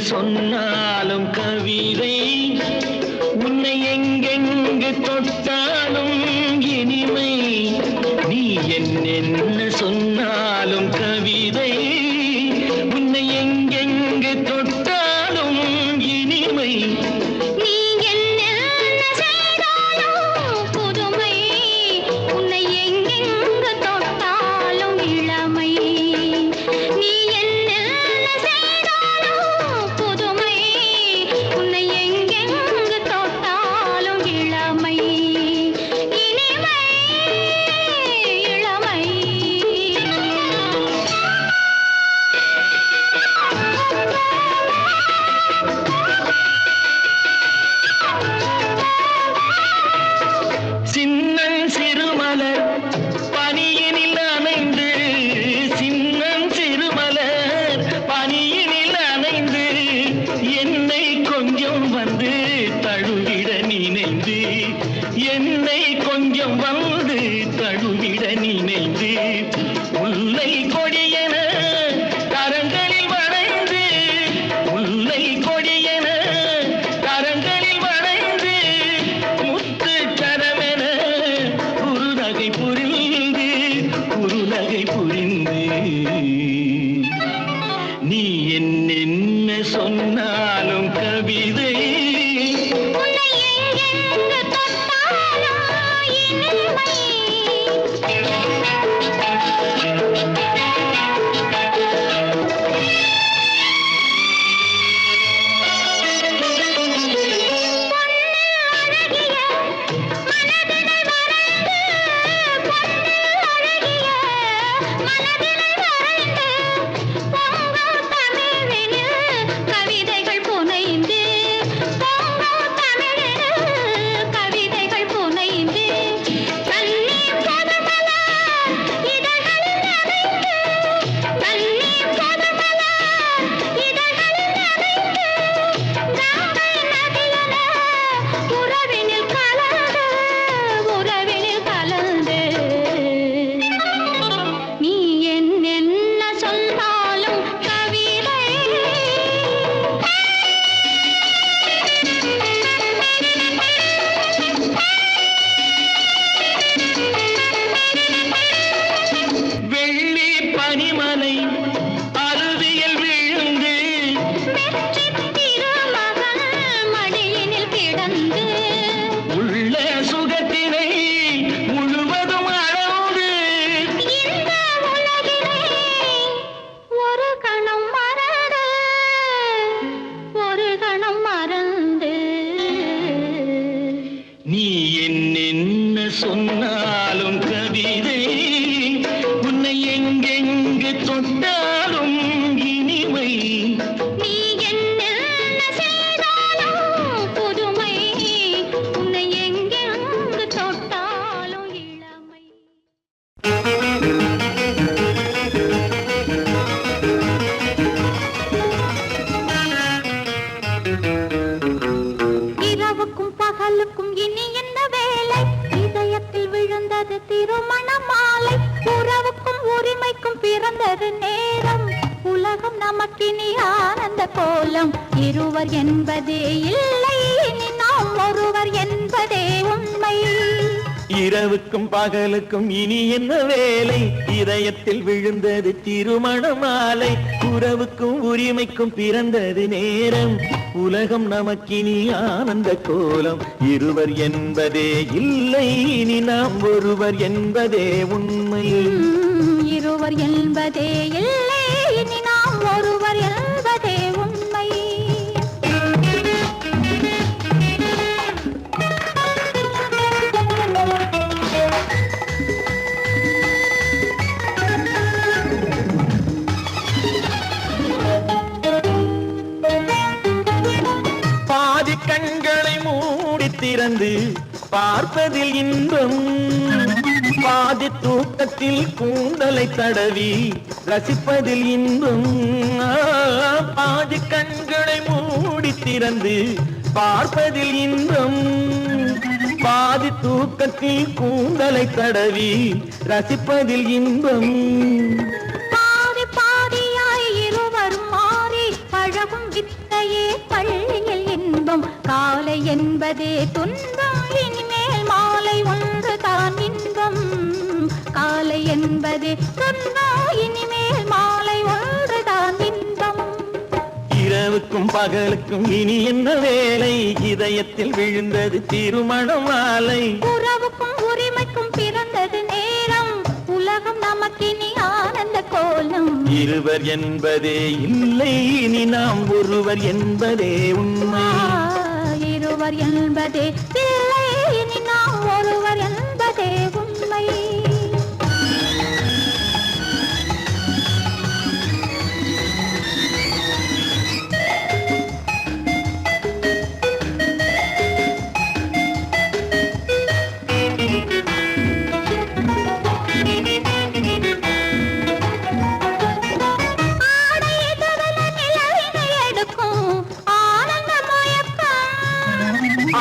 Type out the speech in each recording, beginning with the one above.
சொன்னாலும் கவிதை உன்னை எங்கெங்கு தொட்டாலும் இனிமை நீ என்ன சொன்னாலும் கவிதை உன்னை எங்கெங்கு தொட்டாலும் இனிமை நீ என்ன செய்தாலும் புதுமை உன்னை எங்கெங்கு தொட்டாலும் இளமை நீ என்ன செய்தாலும் புதுமை உன்னை எங்கெங்கு தொட்டாலும் இளமை இனிமை இளமை சின்னன் சிறுமலர் பனியினில் அணைந்து சின்னன் சிறுமலர் பனியினில் அணைந்து என்னை கொஞ்சம் வந்து தழுவிட நினைந்து என்னை கொஞ்சம் வந்து தழுவிட நினைந்து முல்லை கொடியென கரங்களில் வளைந்து முல்லை கொடியென கரங்களில் வளைந்து முத்து கரமென குறுநகை புரிந்து குறுநகை புரிந்து நீ என்ன சொன்னாலும் கவிதை உன்னை எங்கெங்கு தொட்டாலும் இனிமை கவிதைகள் புனைந்து கவிதைகள் புனைந்து தண்ணீர் பொதுமல இதழ்களில் நனைந்து தண்ணீர் பொதுமல இதழ்களில் நனைந்து கங்கை நதியென உறவினில் கலந்து நீ என்ன சொன்னாலும் கவிதை வெள்ளி பனிமலை அருவியில் விழுந்து வெற்றி திருமகன் மடியினில் கிடந்து உள்ள சுகத்தினை முழுவதும் அளந்து இந்த உலகினை ஒரு கணம் மறந்து நீ என்ன சொன்னாலும் கவிதை உன்னை எங்கெங்கு தொட்டாலும் இனிமை நீ என்ன செய்தாலும் புதுமை உன்னை எங்கெங்கு தொட்டாலும் இளமை இரவுக்கும் பகலுக்கும் இனி என்ன வேலை இதயத்தில் விழுந்தது திருமண மாலை உறவுக்கும் உரிமைக்கும் பிறந்தது நேரம் உலகம் நமக்கினி ஆனந்த கோலம் இருவர் என்பதே இல்லை இனி நாம் ஒருவர் என்பதே உண்மை இரவுக்கும் பகலுக்கும் இனி என்ன வேலை இதயத்தில் விழுந்தது திருமண மாலை உறவுக்கும் உரிமைக்கும் பிறந்தது நேரம் உலகம் நமக்கினி ஆனந்த கோலம் இருவர் என்பதே இல்லை இனி நாம் ஒருவர் என்பதே உண்மை இருவர் என்பதே இல்லை இனி நாம் ஒருவர் என்பதே உண்மை பாதி கண்களை மூடி திறந்து பார்ப்பதில் இன்பம் பாதி தூக்கத்தில் கூந்தலை தடவி ரசிப்பதில் இன்பம் பாதி கண்களை மூடி திறந்து பார்ப்பதில் இன்பம் பாதி தூக்கத்தில் கூந்தலை தடவி ரசிப்பதில் இன்பம் பாதி பாதியாய் இருவரும் மாறி பழகும் வித்தை காலை என்பதே துன்பம், இனிமேல் மாலை ஒன்று தான் இன்பம். காலை என்பதே துன்பம், இனிமேல் மாலை ஒன்று தான் இன்பம். இரவுக்கும் பகலுக்கும் இனி என்ன வேலை, இதயத்தில் விழுந்தது திருமண மாலை. உறவுக்கும் உரிமைக்கும் பிறந்தது நேரம், உலகம் நமக்கினி ஆனந்த கோலம். இருவர் என்பதே இல்லை, இனி நாம் ஒருவர் என்பதே உண்மை. இருவர் என்பதே இல்லை, இனி நாம் ஒருவர் என்பதே உண்மை.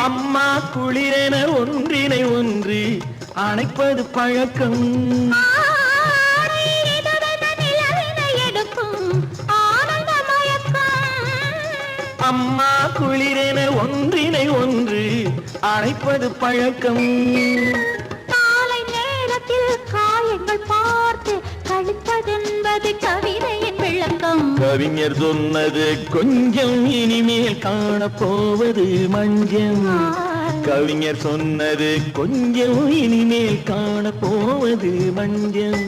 அம்மா குளிரென ஒன்றினை ஒன்று அணைப்பது பழக்கம். அம்மா குளிரென ஒன்றினை ஒன்று அணைப்பது பழக்கம். காலை நேரத்தில் காயங்கள் பார்த்து கழிப்பதென்பது கவிதையின் விளக்கம். கவிஞர் சொன்னது கொஞ்சம், இனிமேல் காணப்போவது மஞ்சம். கவிஞர் சொன்னது கொஞ்சம், இனிமேல் காணப்போவது மஞ்சம்.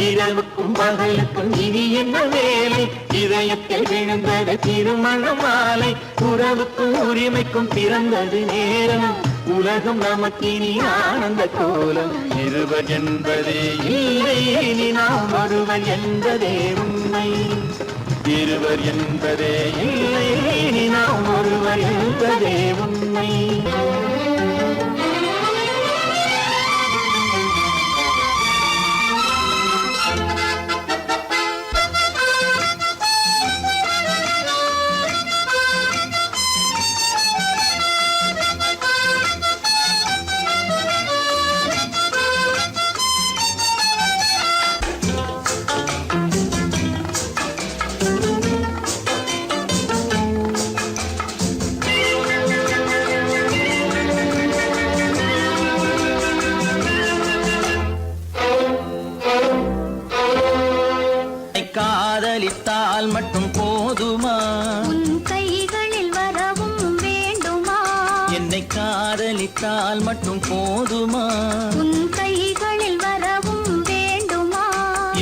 இரவுக்கும் பகலுக்கும் இனி என்ன வேலை, இதயத்தில் விழுந்தது திருமண மாலை. உறவுக்கும் உரிமைக்கும் பிறந்தது நேரம், உலகம் நமக்கினி ஆனந்த கோலம். இருவர் என்பதே இல்லை, இனி நாம் ஒருவர் என்பதே உண்மை. இருவர் என்பதே இல்லை, இனி நாம் ஒருவர் என்பதே உண்மை. காதலித்தால் மட்டும் போதுமா, உன் கைகளில் வரவும் வேண்டுமா. என்னை காதலித்தால் மட்டும் போதுமா, உன் கைகளில் வரவும் வேண்டுமா.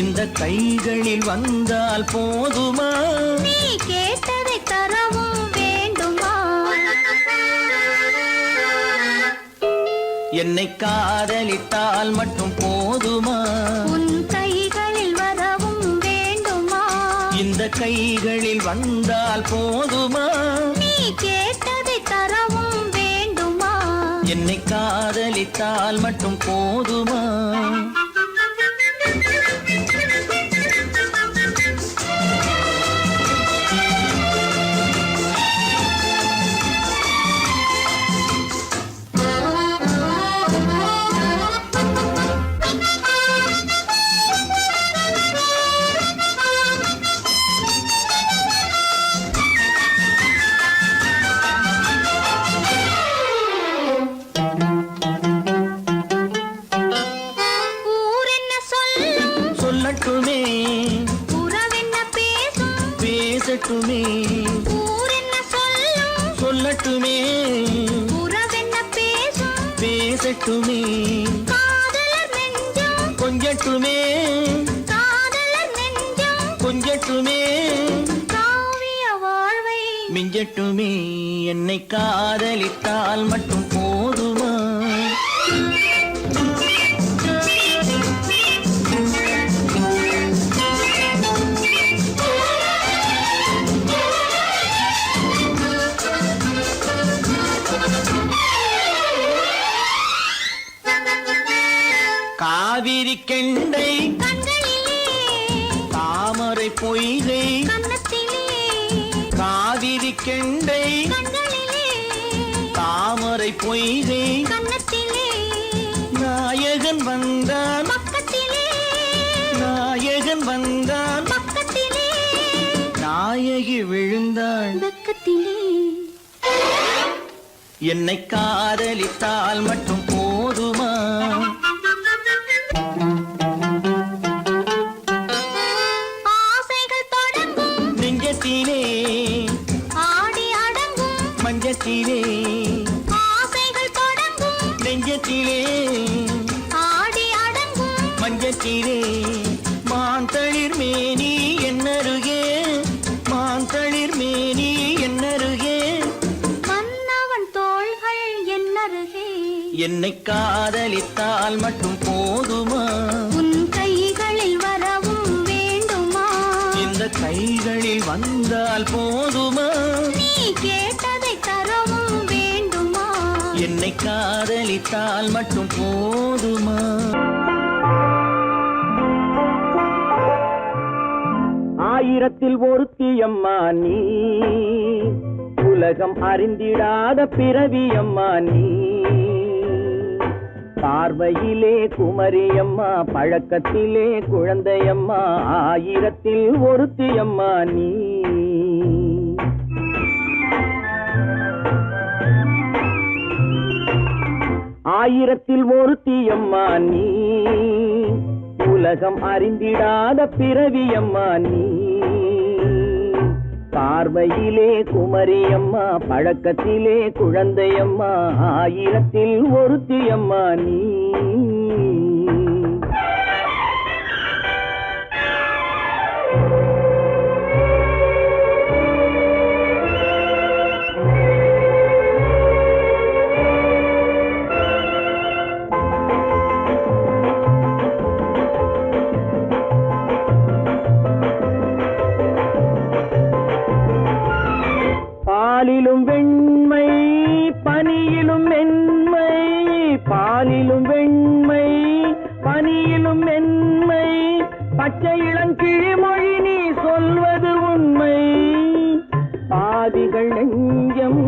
இந்த கைகளில் வந்தால் போதுமா, நீ கேட்டதை தரவும் வேண்டுமா. என்னை காதலித்தால் மட்டும் போதுமா, உன் கைகளில் வரவும் வேண்டுமா. இந்த கைகளில் வந்தால் போதுமா, நீ கேட்டதை தரவும் வேண்டுமா. என்னை காதலித்தால் மட்டும் போதுமா. சொல்லட்டுமே, உறவென்ன பேசும் பேசட்டுமே. ஊரென்ன சொல்லும் சொல்லட்டுமே, உறவென்ன பேசும் பேசட்டுமே. காதலர் நெஞ்சம் கொஞ்சட்டுமே, காதலர் நெஞ்சம் கொஞ்சட்டுமே. காவிய வாழ்வை மிஞ்சட்டுமே, என்னை காதலித்தால் மட்டும் போதுமா. காவிரி கெண்டை கண்களிலே, தாமரை பொய்கை கன்னத்திலே. காவிரி கெண்டை கண்களிலே, தாமரை பொய்கை கன்னத்திலே. நாயகன் வந்தான் பக்கத்திலே, நாயகன் வந்தான் பக்கத்திலே. நாயகி விழுந்தாள் பக்கத்திலே. என்னை காதலித்தால் மட்டும் போதுமா? ஆசைகள் தொடங்கும் நெஞ்சத்திலே ஆடி அடங்கும் மஞ்சத்திலே ஆசைகள் தொடங்கும் நெஞ்சத்திலே ஆடி அடங்கும் மஞ்சத்திலே மாந்தளிர் மேனி என்னருகே மாந்தளிர் மேனி என்னருகே மன்னவன் தோள்கள் என்னருகே என்னை காதலித்தால் மட்டும் போதுமா? உன் கைகளில் வரவும் வேண்டுமா? இந்த கைகளில் வந்தால் போதுமா? நீ கேட்டதை தரவும் வேண்டுமா? என்னை காதலித்தால் மட்டும் போதுமா? ஆயிரத்தில் ஒருத்தியம்மா நீ, உலகம் அறிந்திடாத பிறவியம்மா நீ. பார்வையிலே குமரியம்மா, பழக்கத்திலே குழந்தையம்மா, ஆயிரத்தில் ஒருத்தியம்மா நீ. ஆயிரத்தில் ஒருத்தியம்மா நீ, உலகம் அறிந்திடாத பிறவியம்மா நீ. பார்வையிலே குமரியம்மா, பழக்கத்திலே குழந்தையம்மா, ஆயிரத்தில் ஒருத்தியம்மா நீ. பாலிலும் வெண்மை பனியிலும் மென்மை, பாலிலும் வெண்மை பனியிலும் மென்மை, பச்சை இளங்கிழிமொழி நீ சொல்வது உண்மை. பாதிகள் நெஞ்சம்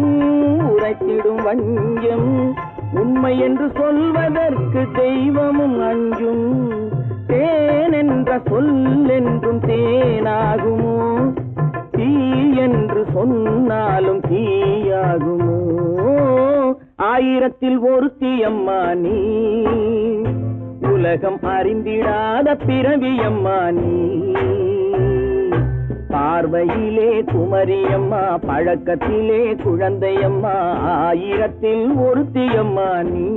உரைத்திடும் வஞ்சம், உண்மை என்று சொல்வதற்கு தெய்வமும் அஞ்சும். தேன் என்ற சொல் என்றும் தேனாகுமோ? தீ என்று சொன்னாலும் தீயாகுமோ? ஆயிரத்தில் ஒருத்தியம்மா நீ, உலகம் அறிந்திடாத பிறவியம்மா நீ. பார்வையிலே குமரியம்மா, பழக்கத்திலே குழந்தையம்மா, ஆயிரத்தில் ஒருத்தியம்மா நீ.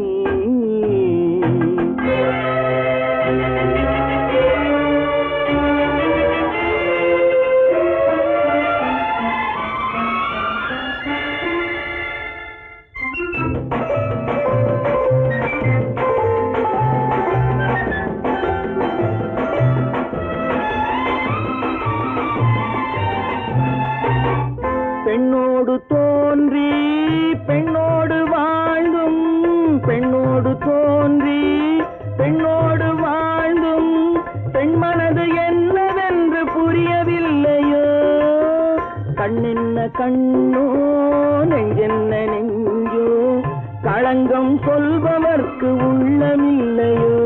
பெண்ணோடு தோன்றி பெண்ணோடு வாழ்ந்தும், பெண்ணோடு தோன்றி பெண்ணோடு வாழ்ந்தும், பெண்மனது என்னவென்று புரியவில்லையோ? கண்ணென்ன கண்ணோ, நெஞ்சென்ன நெஞ்சோ, களங்கம் சொல்பவர்க்கு உள்ளமில்லையோ?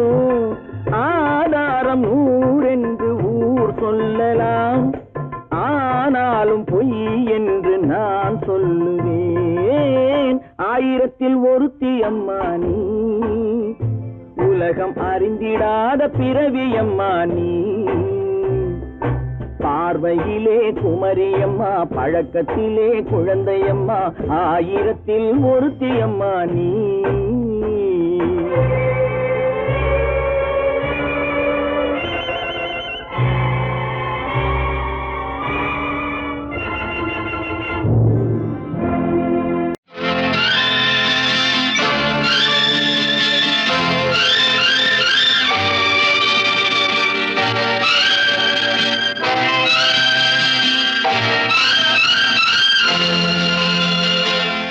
ஆதாரம் நூறென்று ஊர் சொல்லலாம், ஆனாலும் பொய் என்று நான் சொல்லுவேன். ஆயிரத்தில் ஒருத்தியம்மா நீ, உலகம் அறிந்திடாத பிறவியம்மா நீ. பார்வையிலே குமரியம்மா, பழக்கத்திலே குழந்தையம்மா, ஆயிரத்தில் ஒருத்தியம்மா நீ.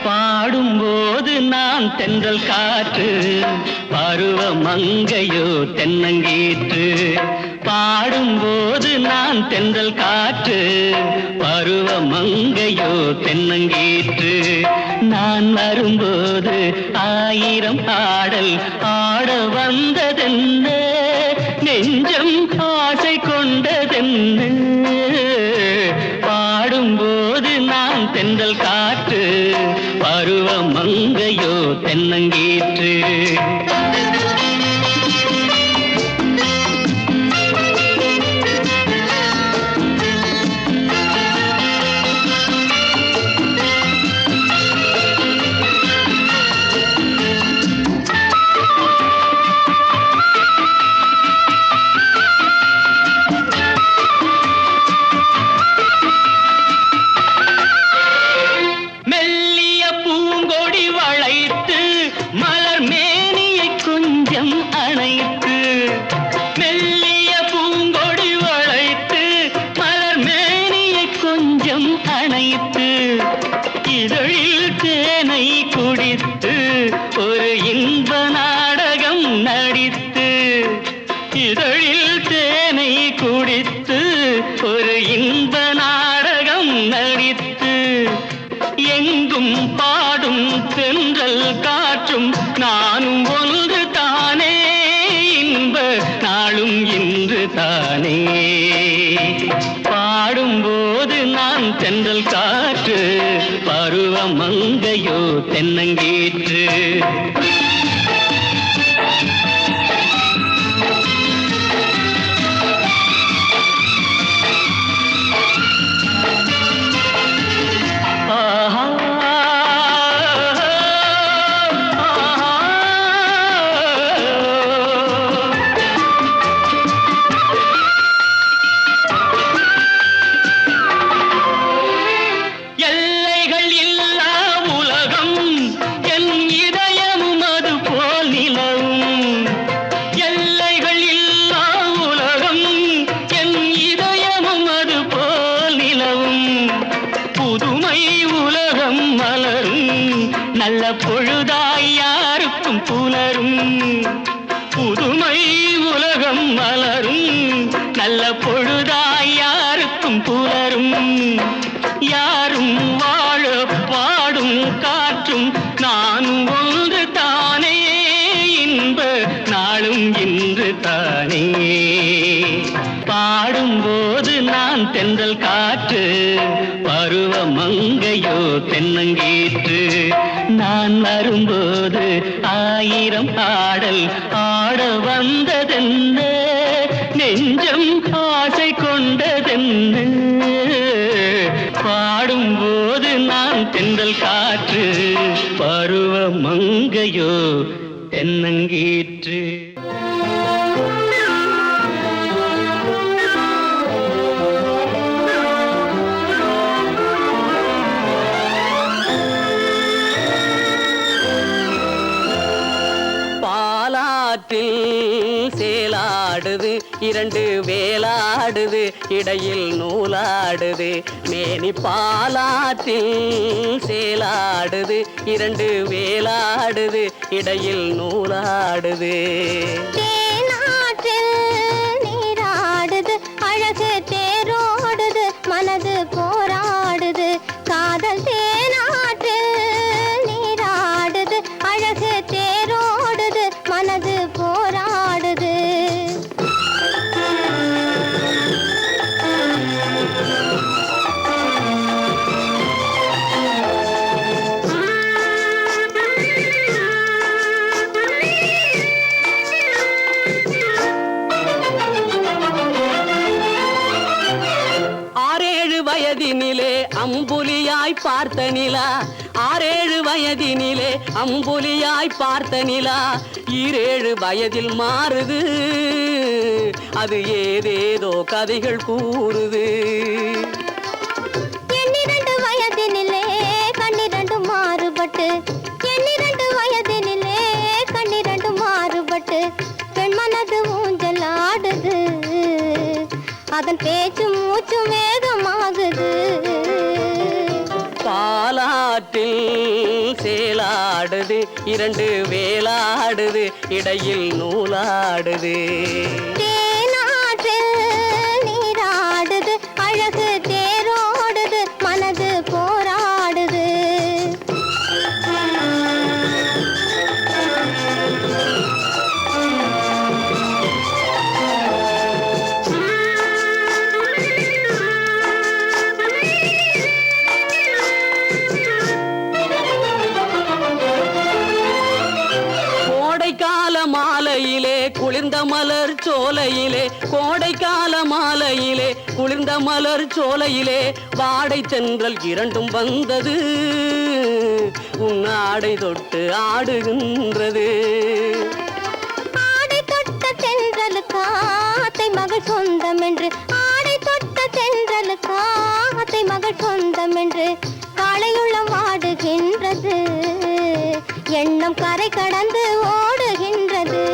பாடும்போது நான் தென்றல் காற்று, பருவ மங்கையோ தென்னங்கீற்று. பாடும்போது நான் தென்றல் காற்று, பருவ மங்கையோ தென்னங்கீற்று. நான் வரும்போது ஆயிரம் ஆடல் ஆட வந்ததென்ன, நெஞ்சம் ஆசை கொண்டதென்ன. பாடும்போது நான் தென்றல் காற்று, பருவ மங்க தென்னங்கீற்று. இதழில் தேனை குடித்து ஒரு இன்ப நாடகம் நடித்து, இதழில் தேனை குடித்து ஒரு இன்ப நாடகம் நடித்து, எங்கும் பாடும் தென்றல் காற்றும் நானும் ஒன்று தானே, இன்ப நாளும் இன்று தானே. பாடும்போது நான் தென்றல் காற்று, பருவ மங்கையோ தென்னங்கீற்று. நல்ல பொழுதாய் யாருக்கும் புலரும், புதுமை உலகம் மலரும். நல்ல பொழுதாய் யாருக்கும் புலரும். யாரும் வாழ பாடும் காற்றும் நானும் ஒன்று தானே, இன்ப நாளும் இன்று தானே. பாடும்போது நான் தென்றல் காற்று, பருவ மங்கையோ தென்னங்கீற்று. நான் வரும்போது ஆயிரம் ஆடல் ஆட வந்ததென்ன, நெஞ்சம் ஆசை கொண்டதென்ன. பாடும்போது நான் தென்றல் காற்று, பருவ மங்கையோ தென்னங்கீற்று. சேலாடுது இரண்டு வேலாடுது, இடையில் நூலாடுது. மேனி பாலாற்றில் சேலாடுது இரண்டு வேலாடுது, இடையில் நூலாடுது. தேனாற்றில் நீராடுது, அழகு தேரோடுது, மனது போராடுது. காதல் தேனாற்றில் நீராடுது, அழகு தேரோடுது, மனது போராடுது. வயதினிலே அம்புலியாய் பார்த்த நிலா, 6-7 வயதினிலே அம்புலியாய் பார்த்த நிலா, 7 வயதில் மாறுது, அது ஏதேதோ கதைகள் கூறுது. 12 வயதினிலே கண்ணிரண்டு மாறுபட்டு, 12 வயதினிலே கண்ணிரண்டு மாறுபட்டு, பெண் மனது ஊஞ்சல் ஆடுது, அதன் பேச்சு மூச்சு வேகமாகுது. பாலாற்றில் சேலாடுது இரண்டு வேலாடுது, இடையில் நூலாடுது. தேனாற்றில் நீராடுது, அழகு தேரோடுது, மனது போராடுது. கோடைக்கால மாலையிலே குளிர்ந்த மலர் சோலையிலே வாடை தென்றல் இரண்டும் வந்தது உன் ஆடை தொட்டு ஆடுகின்றது. ஆடை தொட்ட தென்றலுக்கு ஆத்தை மகள் சொந்தம் என்று, ஆடை தொட்ட தென்றலுக்கு ஆத்தை மகள் சொந்தம் என்று காளையுள்ளம் ஆடுகின்றது, எண்ணம் கரை கடந்து ஓடுகின்றது.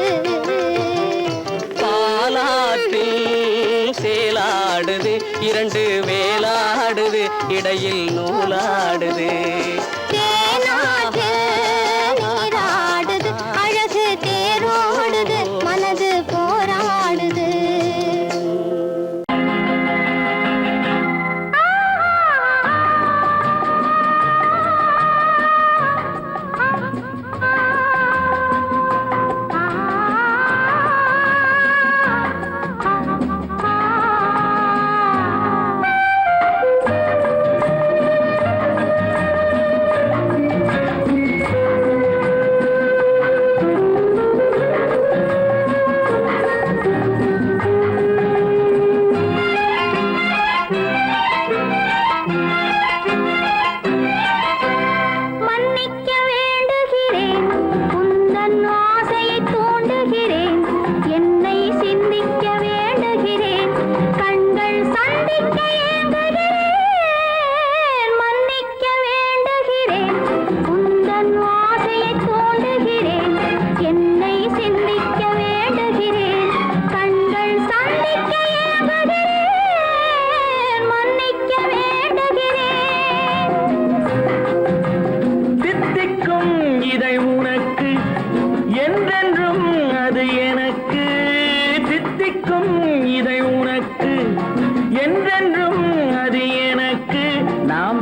பாலாற்றில் சேலாடுது இரண்டு வேலாடுது இடையில் நூலாடுது. தேனாற்று நீராடுது அழகு தேரோடுது மனது போராடுது.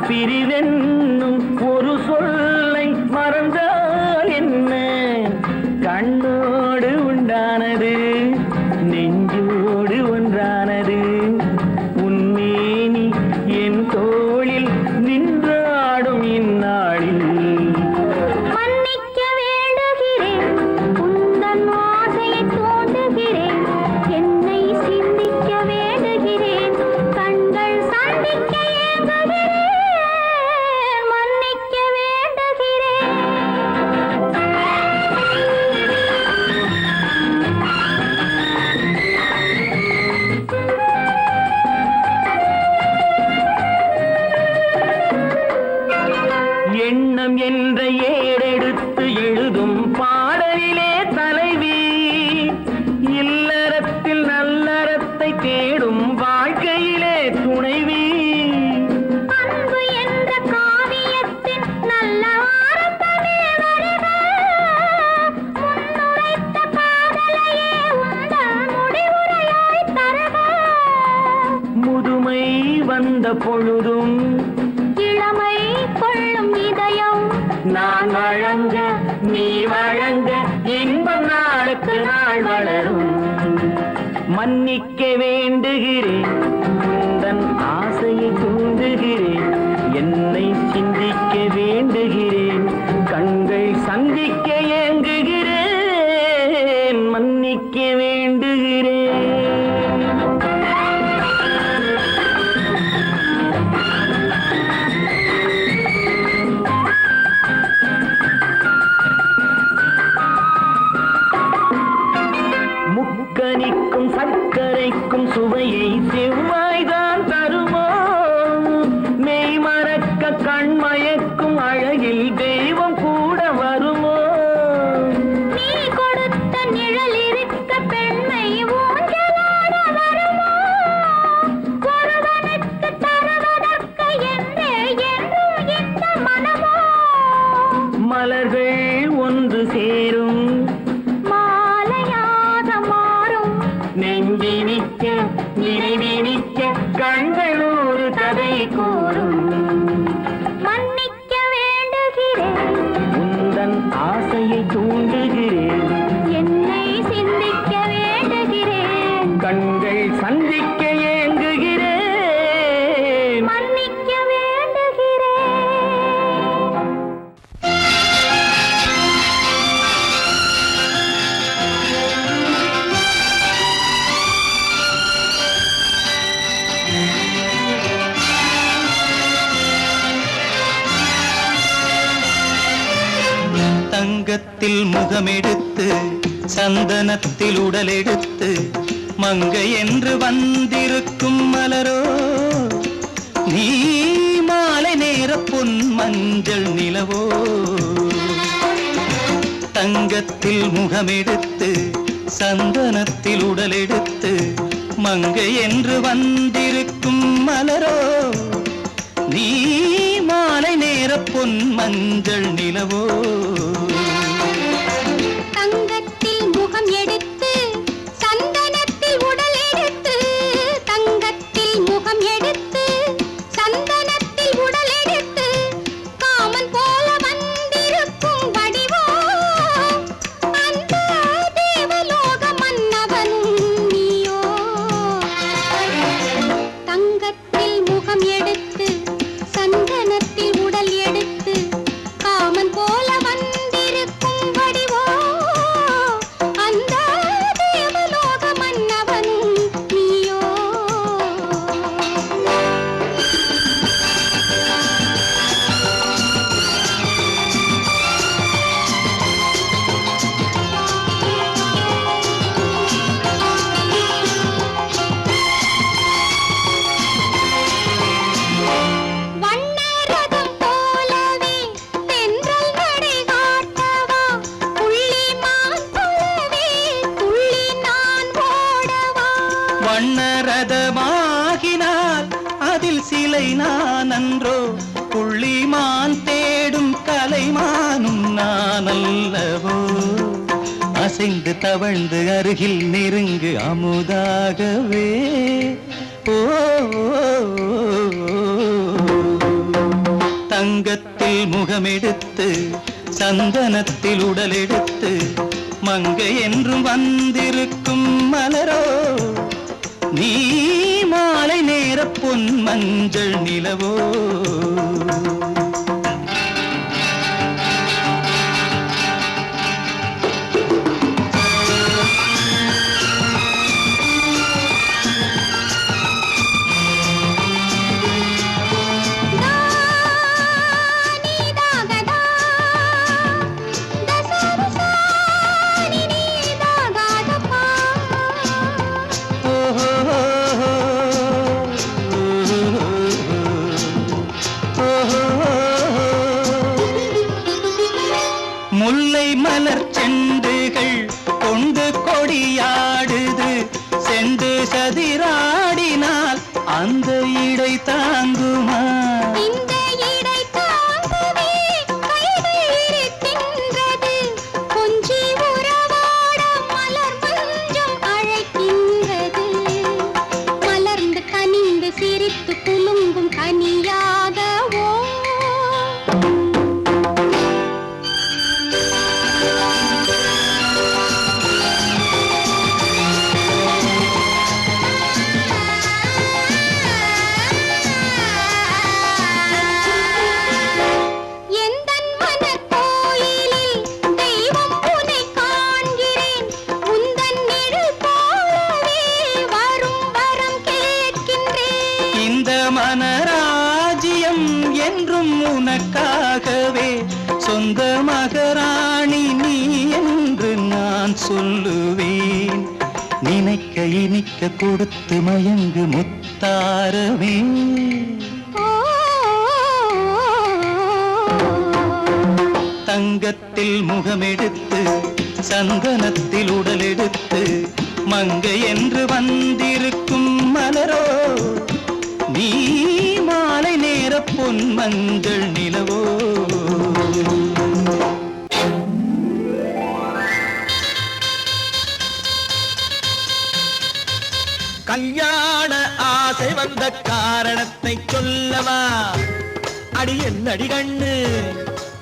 பிரிவென்னும் ஒரு சொல்லை மறந்தால் என்ன, கண்ணோடு உண்டானது நெஞ்சோடு ஒன்றானது, உன்மேனி என் தோளில் நின்றாடும் இந்நாளில். மன்னிக்க வேண்டுகிறேன் உந்தன் ஆசையை தோண்டுகிறேன், என்னை சிந்திக்க வேண்டுகிறேன் கண்கள் சந்திக்க ஏங்குகிறேன். எண்ணம் என்ற ஏடெடுத்து எழுதும் பாடலிலே தலைவி, இல்லறத்தில் நல்லறத்தை தேடும் வாழ்க்கையிலே துணைவி. அன்பு என்ற காவியத்தின் நல்ல ஆரம்பமே வருக, முன்னுரைத்த காதலையே உங்கள் முடிவுரையாய் தருக. முதுமை வந்த பொழுதும் இளமை கொள்ளும் இதயம் நான் வழங்க நீ வழங்க இன்பம் நாளுக்கு நாள் வளரும். மன்னிக்க வேண்டுகிறேன் உந்தன் ஆசையை தூண்டுகிறேன், என்னை சிந்திக்க வேண்டுகிறேன் கண்கள் சந்திக்க ஏங்குகிறேன். மன்னிக்க வேண்டுகிறேன். முக்கனிக்கும் சர்க்கரைக்கும் சுவையை செவ்வாய்தான் தருமோ, மெய் மறக்க கண்மயக்கும் அழகில் தெய்வம் கூட வருமோ. நீ கொடுத்த நிழல் இருக்க பெண்மை ஊஞ்சலாட வருமோ, ஒருவனுக்கு தருவதற்கு என்றே என்றும் இந்த மனமோ. மலர்கள் ஒன்று சேரும் மாலையாக மாறும் நெஞ்சினிக்க நினைவினிக்க கண்கள் ஒரு கதை கூறும். மன்னிக்க வேண்டுகிறேன் தங்கத்தில் முகமெடுத்து சந்தனத்தில் உடலெடுத்து மங்கை என்று வந்திருக்கும் மலரோ நீ மாலை நேர பொன் மஞ்சள் நிலவோ தங்கத்தில் முகமெடுத்து சந்தனத்தில் உடலெடுத்து மங்கை என்று வந்திருக்கும் மலரோ நீ மாலை நேர பொன் மஞ்சள் நிலவோ தங்கத்தில் முகம் எடுத்து சந்தனத்தில் உடல் எடுத்து தங்கத்தில் முகம் எடுத்து சந்தனத்தில் உடல் எடுத்து காமன் போல வந்திருக்கும் வடிவோ அந்த தேவலோக மன்னவனும் நீயோ தங்கத்தில் முகம் எடுத்து சந்தனத்தில் உடல் எடுத்து காமன் போல வந்திருக்கும் வடிவோ அந்த தேவலோக மன்னவனும் நீயோ வண்ணரதம் போலவே தென்றல் நடை காட்டவா புள்ளிமான் போலவே துள்ளி நான் ஓடவா வண்ணரதமாகினால் அதில் சிலை நான் அன்றோ புள்ளிமான் தேடும் கலைமானும் நான் அல்லவோ அசைந்து தவழ்ந்து அருகில் நெருங்கு அமுதாகவே ஓ தங்கத்தில் முகமெடுத்து சந்தனத்தில் உடலெடுத்து மங்கை என்றும் வந்திருக்கும் மலரோ நீ மாலை நேர பொன் மஞ்சள் நிலவோ நீதாகதா தசரசா நீதாகதப்பா முல்லை மலர் செண்டுகள் கொண்டு கொடியாடுது செண்டு சதிராடினால் அந்த இடை தாங்குமா இந்த இடை தாங்கவே கைகள் இருக்கின்றது கொஞ்சி உறவாட மலர் மஞ்சம் அழைக்கின்றது மலர்ந்து கனிந்து சிரித்து குலுங்கும் கனியாகவோ எந்தன் மனக்கோயிலில் தெய்வம் உன்னை காண்கிறேன் உந்தன் நிழல் போலவே வரும் வரம் கேட்கின்றேன் இந்த மனராஜ்யம் என்றும் உனக்காகவே சொந்த மகராணி நீ என்று நான் சொல்லுவேன் நினைக்க இனிக்க கொடுத்து மயங்கு முத்தாரவே தங்கத்தில் முகமெடுத்து சந்தனத்தில் உடலெடுத்து மங்கை என்று வந்திருக்கும் மலரோ நீ மாலை நேர பொன் மஞ்சள் நிலவோ கல்யாண ஆசை வந்த காரணத்தை சொல்லவா அடி என்னடி கண்ணு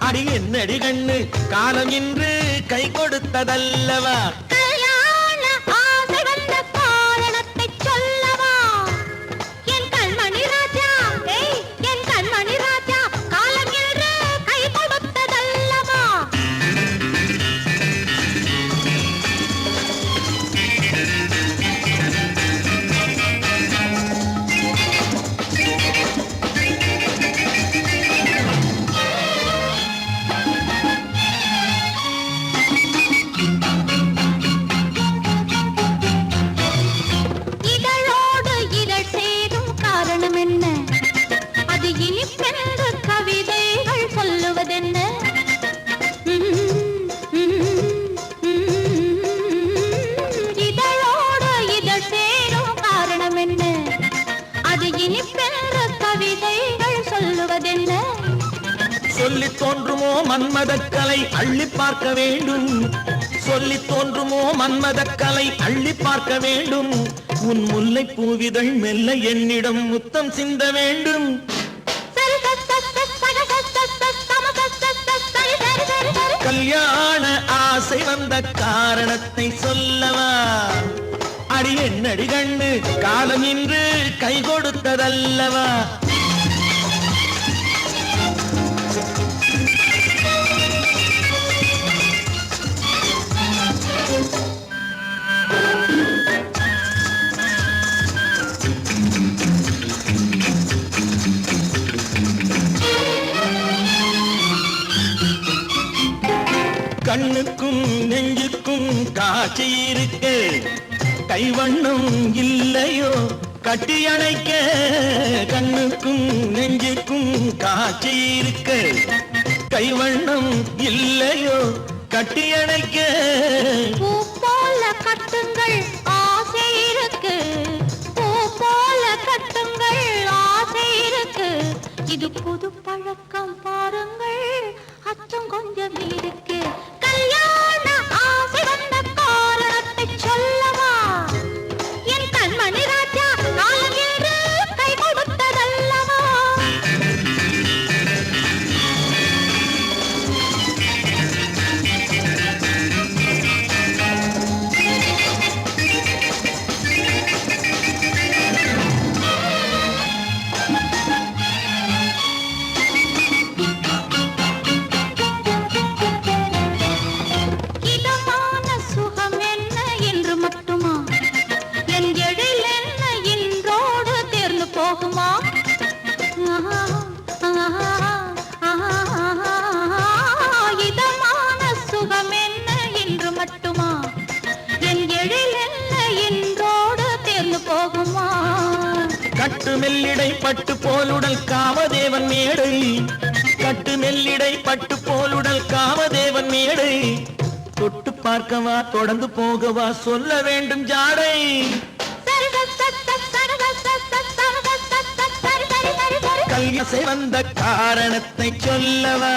அடி என்னடி கண்ணு காலம் இன்று கை கொடுத்ததல்லவா கல்யாண ஆசை வந்த காரணத்தை சொல்லவா என் கண்மணி ராஜா என் கண்மணி ராஜா காலம் என்று கை கொடுத்ததல்லவா சொல்லி தோன்றுமோ மன்மதக்கலை அள்ளி பார்க்க வேண்டும், சொல்லி தோன்றுமோ மன்மதக்கலை அள்ளி பார்க்க வேண்டும். உன் முல்லை பூவிதழ் மெல்ல என்னிடம் முத்தம் சிந்த வேண்டும். கல்யாண ஆசை வந்த காரணத்தை சொல்லவா? அடி என்னடி கண்ணு காலம் இன்று கை கொடுத்ததல்லவா? கண்ணுக்கும் நெஞ்சுக்கும் காட்சி இருக்கு, கைவண்ணம் இல்லையோ கட்டி அணைக்க. கண்ணுக்கும் நெஞ்சுக்கும் காட்சி இருக்கு, கைவண்ணம் இல்லையோ கட்டி அணைக்க. பூ போல கட்டுங்கள் ஆசை இருக்கு, பூ போல கட்டுங்கள் ஆசை இருக்கு. இது புது பழக்கம் பாருங்கள், அச்சம் கொஞ்சம் இருக்கு. கல்யாண ஆசை வந்த காரணத்தை சொல்லவா? என் கண்மணி ராஜா காலம் என்று கை கொடுத்ததல்லவா? இதமான சுகம் என்ன என்று மட்டுமா? என் எழில் என்ன இன்றோடு தேர்ந்து போகுமா? இதமான சுகம் என்ன என்று மட்டுமா? என் எழில் என்ன இன்றோடு தேர்ந்து போகுமா? கட்டு மெல்லிடை பட்டு போலுடல் காமதேவன் மேடை, கட்டு மெல்லிடை பட்டு போலுடல் காமதேவன் மேடை. தொட்டு பார்க்கவா தொடர்ந்து போகவா சொல்ல வேண்டும் ஜாடை. கல்யாசை வந்த காரணத்தை சொல்லவா?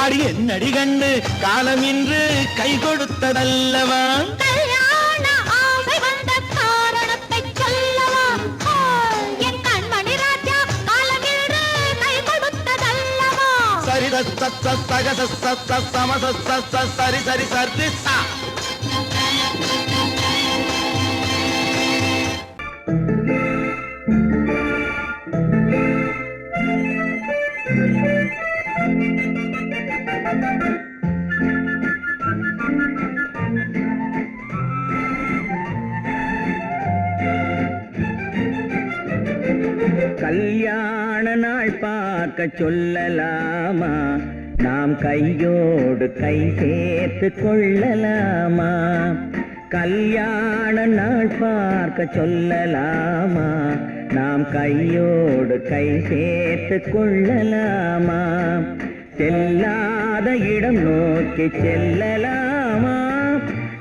அடி என்னடி கண்ணு காலம் இன்று கை கொடுத்ததல்லவா? கல்யாண ஆசை வந்த காரணத்தை சொல்லவா? என் கண்மணி ராஜா காலம் என்று கை கொடுத்ததல்லவா? சரி சக சம சரி சரி சரி சா. கல்யாண நாள் பார்க்க சொல்லலாமா? நாம் கையோடு கை சேர்த்து கொள்ளலாமா? கல்யாண நாள் பார்க்க சொல்லலாமா? நாம் கையோடு கை சேர்த்து கொள்ளலாமா? செல்லாத இடம் நோக்கி செல்லலாமா?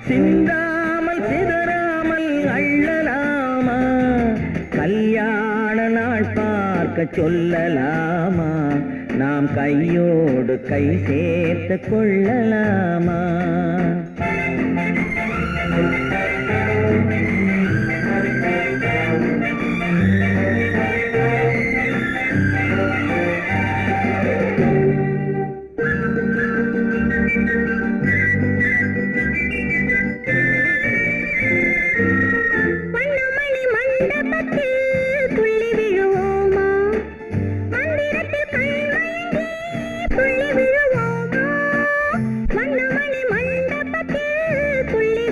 சிந்தாமல் சிதறாமல் அள்ளலாமா? கல்யாண நாள் பார்க்க சொல்லலாமா? நாம் கையோடு கை சேர்த்து கொள்ளலாமா? மண்டபத்தில் துள்ளி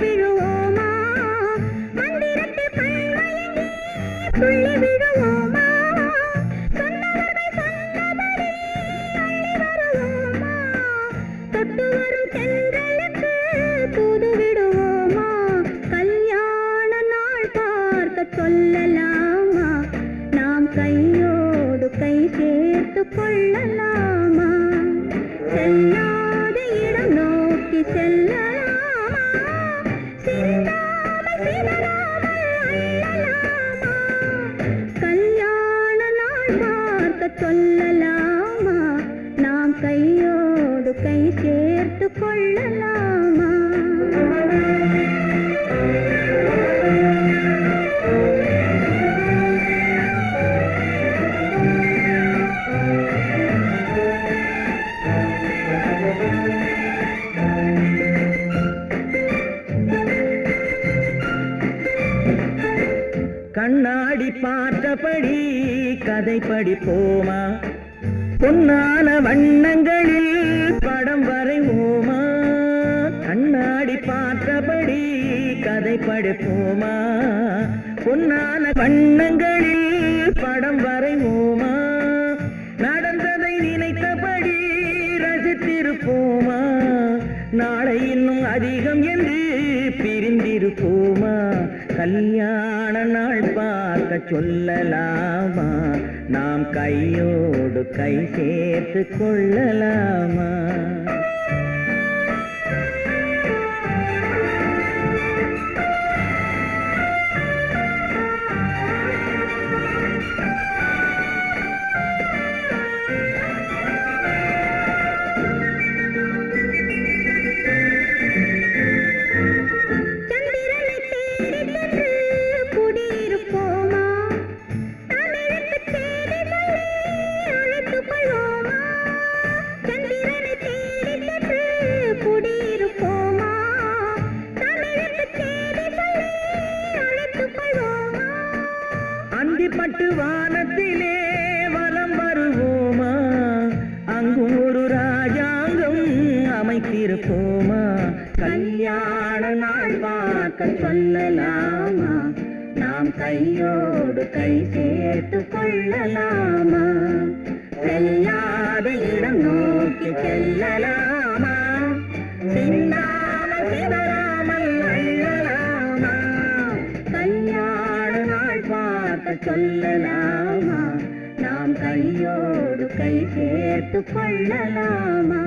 விழுவோமா? பார்த்தபடி கதை படிப்போமா, பொன்னான வண்ணங்களில் படம் வரைவோமா, கண்ணாடி பார்த்தபடி கதை படிப்போமா, பொன்னான வண்ணங்களில் படம் வரைவோமா, நடந்ததை நினைத்தபடி ரசித்திருப்போமா, நாளை இன்னும் அதிகம் என்று பிரிந்திருப்போமா, கல்யாண நாள் பார்க்க சொல்லலாமா, நாம் கையோடு கை சேர்த்து கொள்ளலாமா. அந்திப்பட்டு வானத்திலே வலம் வருவோமா, அங்கு ஒரு ராஜாங்கம் அமைத்திருப்போமா, கல்யாண நாள் பார்க்க சொல்லலாமா, நாம் கையோடு கை சேர்த்து கொள்ளலாமா, செல்லாத இடம் நோக்கி செல்லலாமா, சிந்தாமல் சிதறாமல் அள்ளலாமா, கல்யாண நாள் பார்க்க சொல்லலாமா, நாம் கையோடு கை சேர்த்து கொள்ளலாமா.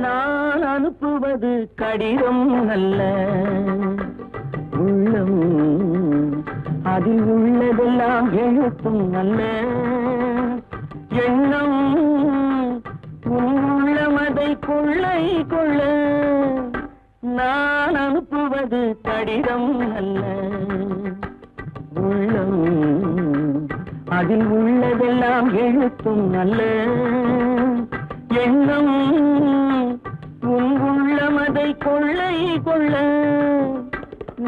நான் அனுப்புவது கடிதம் அல்ல, உள்ளம் அதில் உள்ளதெல்லாம் எழுத்தும் அல்ல, எண்ணம் உள்ளமதை கொள்ளை கொள்ள, நான் அனுப்புவது கடிதம் அல்ல, உள்ளம் அதில் உள்ளதெல்லாம் எழுத்தும் அல்ல, எண்ணம் உள்ளமதை கொள்ளை கொள்ள,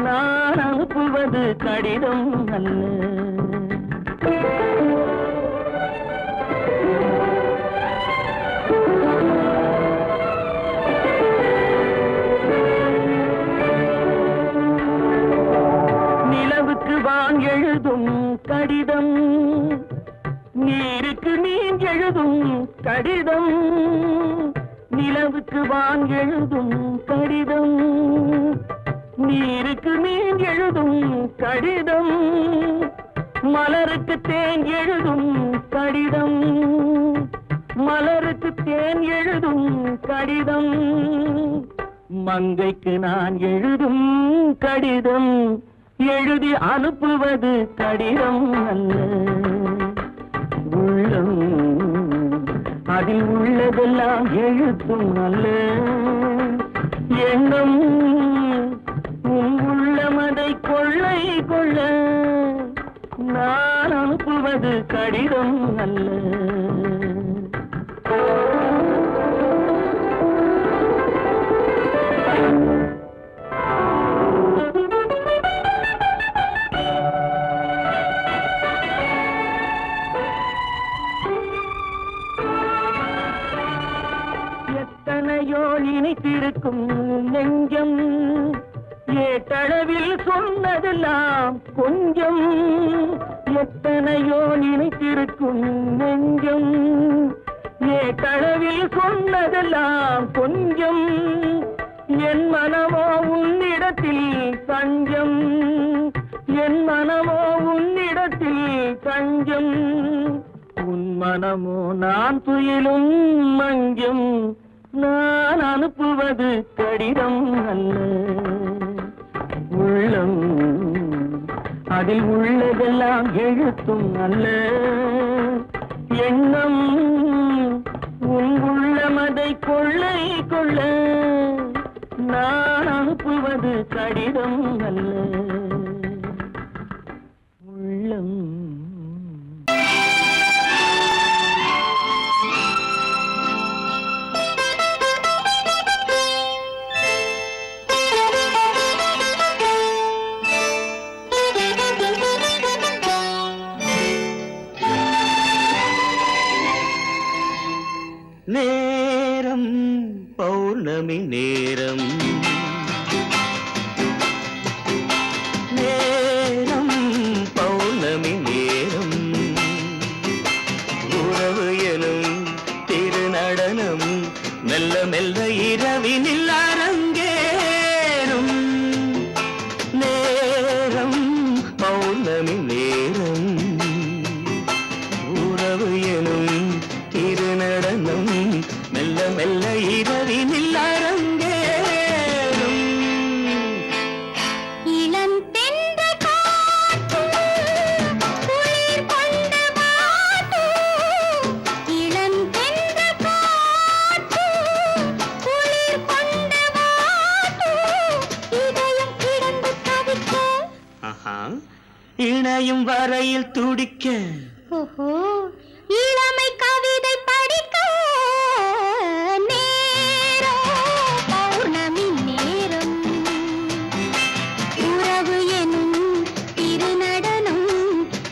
நான் அனுப்புவது கடிதம் அல்ல. நிலவுக்கு வான் எழுதும் கடிதம், நீருக்கு மீன் எழுதும் கடிதம், நிலவுக்கு வான் எழுதும் கடிதம், நீருக்கு மீன் எழுதும் கடிதம், மலருக்கு தேன் எழுதும் கடிதம், மலருக்கு தேன் எழுதும் கடிதம், மங்கைக்கு நான் எழுதும் கடிதம், எழுதி அனுப்புவது கடிதம் அல்ல, உள்ளம் அதில் உள்ளதெல்லாம் எழுத்தும் அல்ல, எண்ணம் உள்ளமதை கொள்ளை கொள்ள, நான் அனுப்புவது கடிதம் அல்ல. எத்தனையோ இணைத்திருக்கும் நெஞ்சம், ஏட்டளவில் சொன்னதெல்லாம் கொஞ்சம், எத்தனையோ நினைத்திருக்கும் நெஞ்சம், ஏட்டளவில் சொன்னதெல்லாம் கொஞ்சம், என் மனமோ உன்னிடத்தில் தஞ்சம், என் மனமோ உன்னிடத்தில் தஞ்சம், உன் மனமோ நான் துயிலும் மஞ்சம், நான் அனுப்புவது கடிதம் அல்ல, உள்ளம் அதில் உள்ளதெல்லாம் எழுத்தும் அல்ல, எண்ணம் உன் உள்ளமதை கொள்ளை கொள்ள, நான் அனுப்பு அனுப்புவது கடிதம் அல்ல உள்ளம். நேரம் பௌர்ணமி நேரம், நேரம் பௌர்ணமி நேரம், உறவு எனும் திருநடனம் மெல்ல மெல்ல இரவினில் அரங்கேறும். நேரம் பௌர்ணமி நேரம், உறவு எனும் திருநடனம் மெல்ல மெல்ல இரவினில் அரங்கேறும். இளம் தென்றல் காற்று குளிர் கொண்ட வாட்டு, இளம் தென்றல் காற்று குளிர் கொண்ட வாட்டு, இதயம் கிடந்து தவிக்க, ஆஹா, இணையும் வரையில் துடிக்க, ஓஹோ, இளமை கவிதை படிக்க. நேரம் பௌர்ணமி நேரம், உறவு எனும் திருநடனம்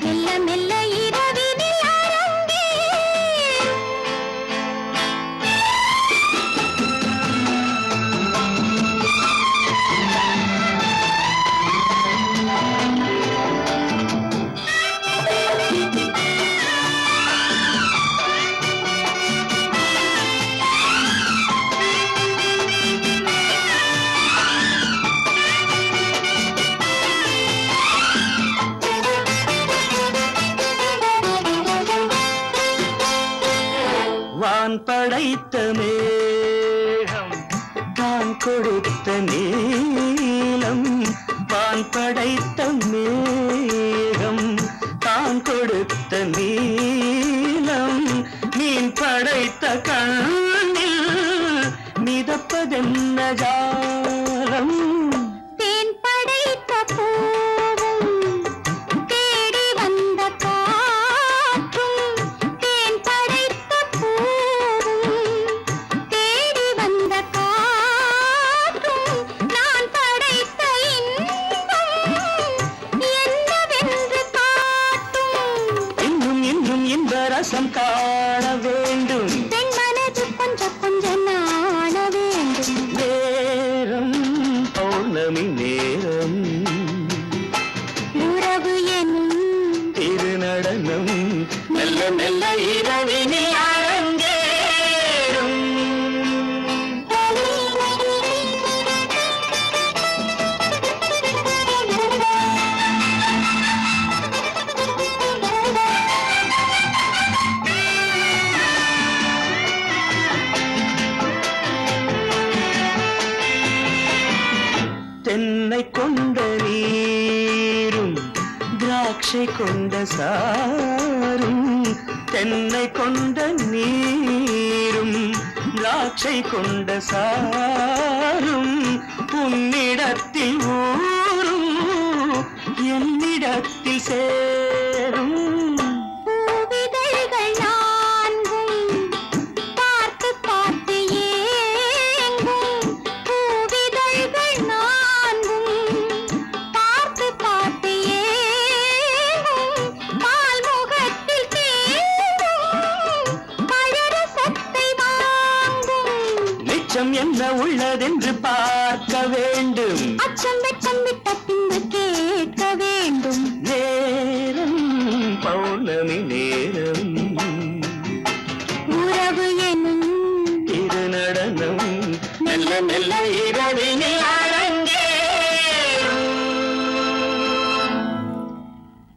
மெல்ல மெல்ல இரவினில் அரங்கேறும். வான் படைத்த மேகம் தான் கொடுத்த நீலம், வான் படைத்த மேகம் தான் கொடுத்த நீலம், மீன் படைத்த கண்ணில் மிதப்பதென்ன ஜாலம். தேன் படைத்த பூவும் தேடி வந்த காற்றும், தேன் படைத்த பூவும் தேடி வந்த காற்றும், நான் படைத்த இன்பம் என்னவென்று காட்டும். இன்னும் இன்னும் இன்ப ரசம் காண வேண்டும். பெண் மனது கொஞ்சம் கொஞ்சம் நாண வேண்டும். நேரம் பௌர்ணமி நேரம், உறவு எனும் திருநடனம் மெல்ல மெல்ல இரவினில் அரங்கேறும். தென்னை கொண்ட நீரும் திராட்சை கொண்ட சாரும், தென்னை கொண்ட நீரும் திராட்சை கொண்ட சாரும், உன்னிடத்தில் ஊரும் என்னிடத்தில் சேரும். பூவிதழ்கள் நான்கும் பார்த்து பார்த்து ஏங்கும், பூவிதழ்கள் நான்கும் பார்த்து பார்த்து ஏங்கும், பால்முகத்தில் தேங்கும் பழரசத்தை வாங்கும். மிச்சம் என்ன உள்ளதென்று பார்க்க வேண்டும்.